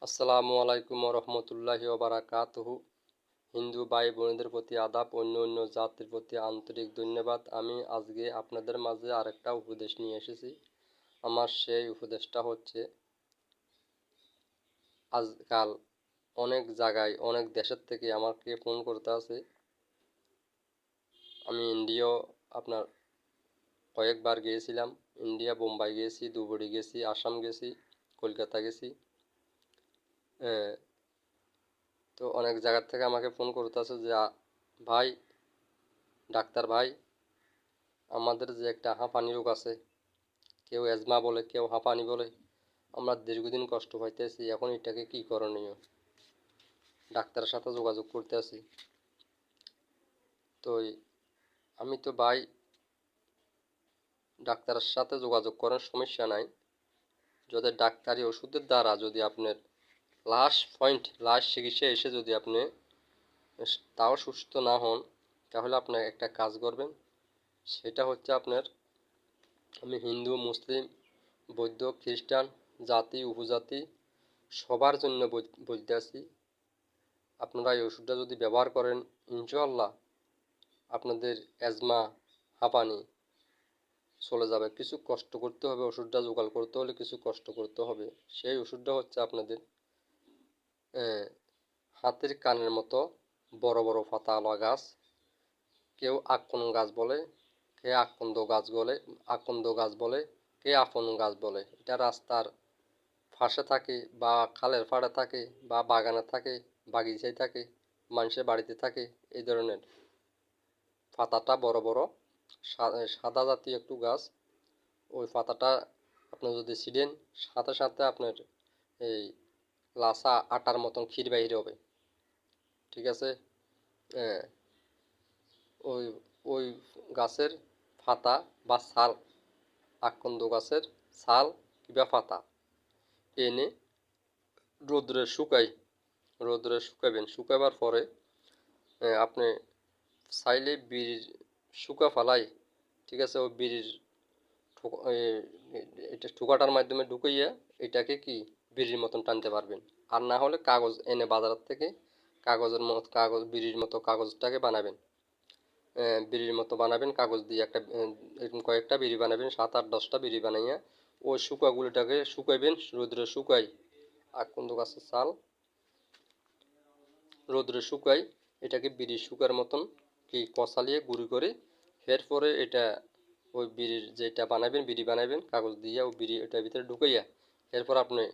আসসালামু আলাইকুম রহমতুল্লাহি ওবারাকাতুহু। হিন্দু ভাই বোনদের প্রতি আদাব, অন্য অন্য জাতির প্রতি আন্তরিক ধন্যবাদ। আমি আজকে আপনাদের মাঝে আরেকটা উপদেশ নিয়ে এসেছি। আমার সেই উপদেশটা হচ্ছে, আজকাল অনেক জায়গায় অনেক দেশের থেকে আমাকে ফোন করতে আছে। আমি ইন্ডিয়াও আপনার কয়েকবার গিয়েছিলাম। ইন্ডিয়া বোম্বাই গেছি, ধুবড়ি গেছি, আসাম গেছি, কলকাতা গেছি। তো অনেক জায়গার থেকে আমাকে ফোন করতেছে যে ভাই, ডাক্তার ভাই, আমাদের যে একটা হাঁপানি রোগ আছে, কেউ অ্যাজমা বলে, কেউ হাঁপানি বলে, আমরা দীর্ঘদিন কষ্ট পাইতেছি। এখন এটাকে কি করণীয়? ডাক্তারের সাথে যোগাযোগ করতে আছি। তো আমি তো ভাই, ডাক্তারের সাথে যোগাযোগ করার সমস্যা নাই, যদি ডাক্তারি ওষুধের দ্বারা যদি আপনার লাস্ট চিকিৎসা এসে যদি আপনি তাও সুস্থ না হন, তাহলে আপনার একটা কাজ করবেন। সেটা হচ্ছে আপনার, আমি হিন্দু, মুসলিম, বৌদ্ধ, খ্রিস্টান, জাতি উপজাতি সবার জন্য বলতে আছি, আপনারা এই ওষুধটা যদি ব্যবহার করেন, ইনশাআল্লাহ আপনাদের অ্যাজমা, হাঁপানি চলে যাবে। কিছু কষ্ট করতে হবে, ওষুধটা জোগাড় করতে হলে কিছু কষ্ট করতে হবে। সেই ওষুধটা হচ্ছে আপনাদের হাতের কানের মতো বড় বড় পাতাওয়ালা গাছ, কেউ আকন গাছ বলে, কে আকন্দ গাছ বলে, কে আপন গাছ বলে। এটা রাস্তার ফাঁসে থাকে, বা খালের পাড়ে থাকে, বা বাগানে থাকে, বাগিচায় থাকে, মানুষের বাড়িতে থাকে। এই ধরনের পাতাটা বড় বড় সাদা জাতীয় একটু গাছ। ওই পাতাটা আপনি যদি ছিঁড়েন, সাথে সাথে আপনার এই লাসা আটার মতন ক্ষীর বাইর হবে। ঠিক আছে? ওই ওই গাছের পাতা বা ছাল, আকন্দ গাছের ছাল কিংবা পাতা এনে রোদ্রে শুকাবেন। শুকাবার পরে আপনি চাইলে বিড়ির শুকা ফালাই, ঠিক আছে, ওই বিড়ির এটা ঠোকাটার মাধ্যমে ঢুকাইয়া এটাকে কি বিড়ির মতন টানতে পারবেন। আর না হলে কাগজ এনে বাজার থেকে কাগজ বিড়ির মতো কাগজটাকে বানাবেন। বিড়ির মতো বানাবেন কাগজ দিয়ে, একটা এরকম কয়েকটা বিড়ি বানাবেন, 7, 8, 10টা বিড়ি বানাইয়া ওই শুকাগুলোটাকে শুকাইবেন রোদ্রে শুকাই। আকন্দ গাছের ছাল রোদ্রে শুকাই, এটাকে বিড়ি শুকার মতন কি কষালিয়ে গুঁড়ি করে, এরপরে এটা ওই বিড়ির যেটা বানাবেন, বিড়ি বানাবেন কাগজ দিয়ে, ওই বিড়ি ওটার ভিতরে ঢুকাইয়া, এরপর আপনি